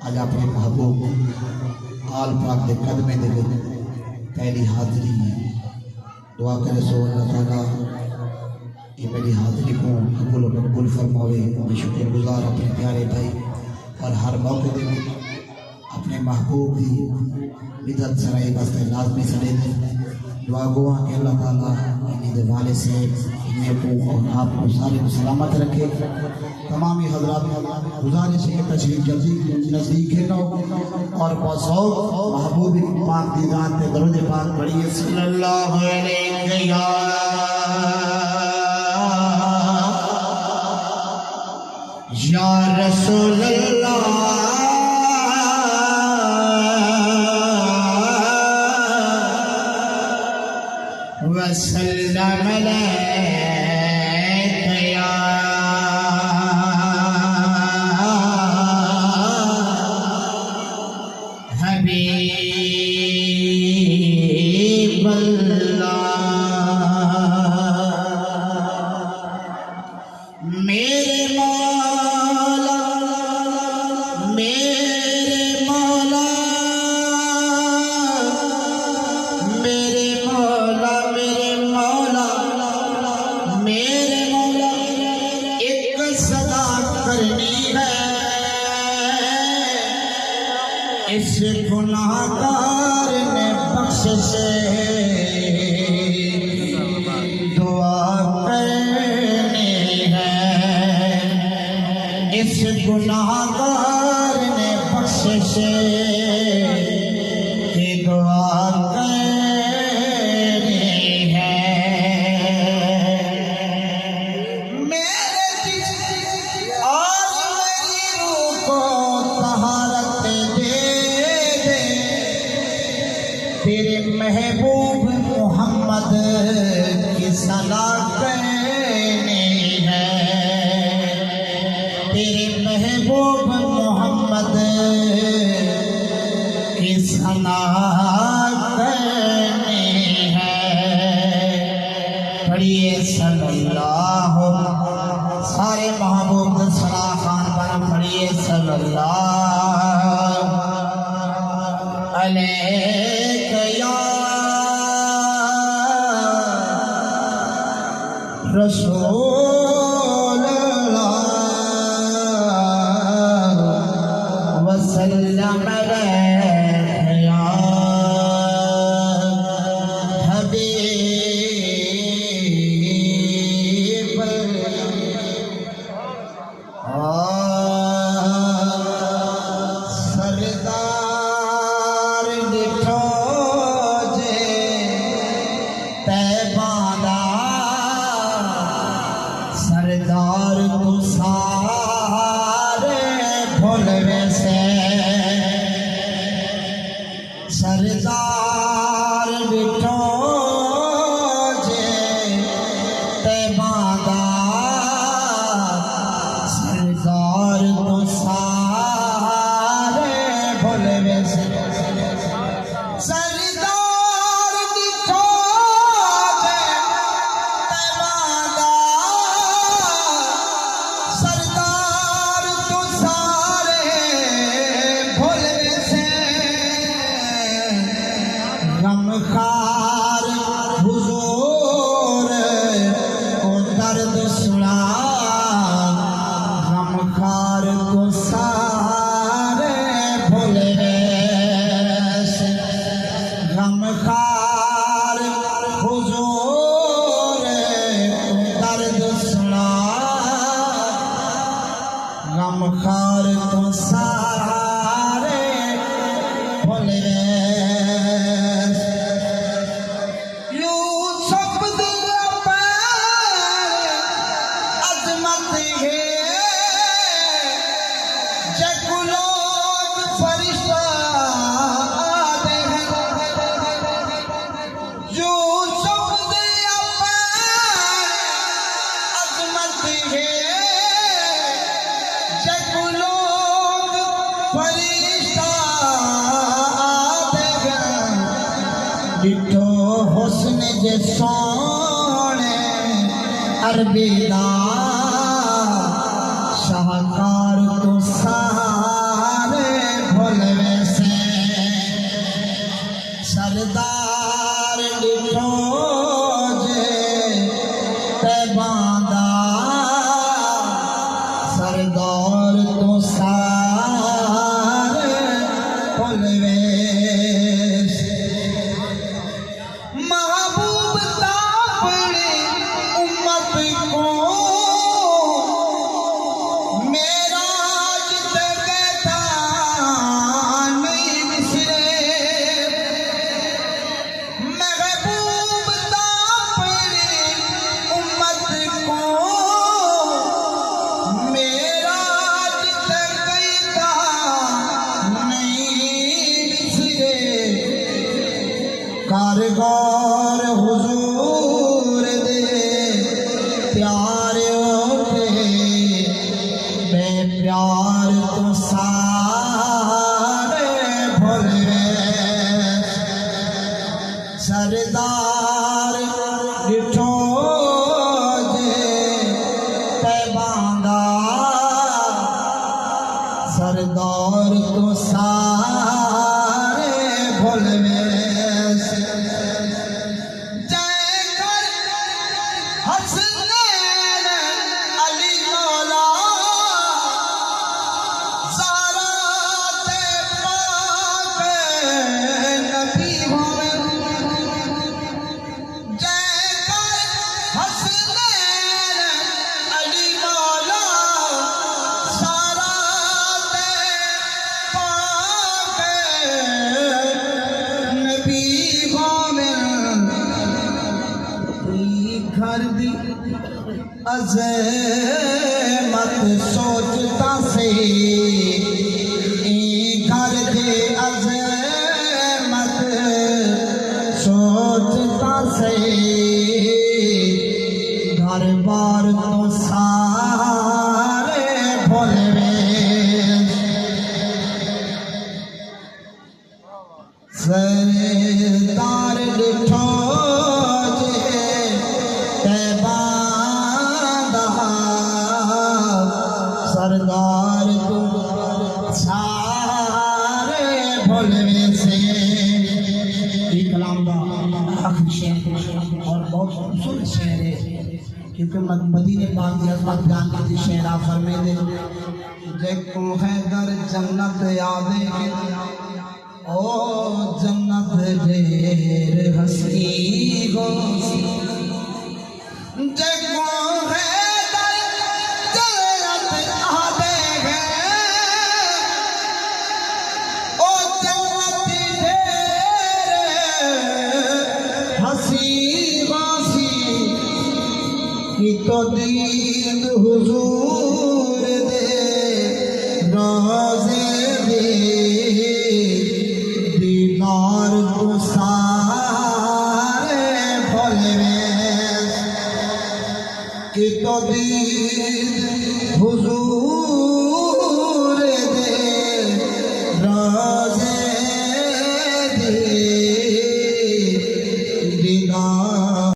आज अपने महबूब आल पाक के कदमे दे पहली हाजिरी दुआ करे सो अल्लाह ताला ये मेरी हाजिरी को कबूल और मकबूल फरमावे। मैं शुक्रगुजार अपने प्यारे भाई और हर मौके दे अपने महबूब की इज्जत सराई वास्ते लाजमी सड़े दुआ गुआ के अल्लाह ताला इन्हीं वाले से इन्हें को और आपको सारे को सलामत रखे। तमाम हजरात गुजारिश है तशरीफ जल्दी नज़दीक है ना और बसौक महबूब पाक की जात पे दरूद पाक पढ़िए सल्लल्लाहु अलैहि या रसूल अल्लाह वसल्लम अलैका या हबीब अल्लाह। मेरे मौला मेरे मौला मेरे मौला मेरे मौला मेरे मौला एक सदा करनी है इस गुनाहगार ने बख्शिश दुआ करनी है इस गुनाहगार ने बख्शिश की दुआ करनी है। मेरे जिस्म और मेरी रूह को तहारत दे दे तेरे महबूब मोहम्मद की सलाह करनी है तेरे महबूब मोहम्मद की सलाह करनी है। पढ़िए सल्लल्लाहु सारे महबूब सलाह खान पर पढ़िए सल्लल्लाहु अलैका या रसूल अल्लाह वसल्लम अलैका या हबीब सरदार डिठो जे तैबादा सरदार को सारे भोलवे से सरदार डिठो जे तैबादा सरदार को सारे भोलवे से सरदार डिठो जे तैबादा सरदार तो सारे भोले से गमखार हुजूर को दर्द सुना गमखार को सारे भोले से गमखार हुजूर को दर्द सुना गमखार को सारे भोले यूसुफ दिल पर अजमत है जग लोग फरिश्ता आते हैं यूसुफ दिल पर अजमत है जग लोग फरिश्ता आते हैं डिठो हुस्न जे सोने अरबीदा शाहकार को सारे गौर हुजूर दे प्यारे के मैं प्यार तो सारे भूल गए सरदार डिठो जे पैबांगा सरदार तो सारे भूल गए घर दी अज़मत सोचता से घर दे अज़मत सोचता से घर बार तो सारे भूल गए सरदार डिठो सरदार तुम सारे भोलवे से कलाम का आखिरी शेर और बहुत खूबसूरत शेर है क्योंकि मदीने पाक की अज़मत बयान करती शेर आप फरमाते हैं देखो हैदर जन्नत यादें ओ जन्नत ढेर हंसी गो देखो तो दीद हुजूर दे रोज़े दे दीदार तो सारे भूल गए कि तो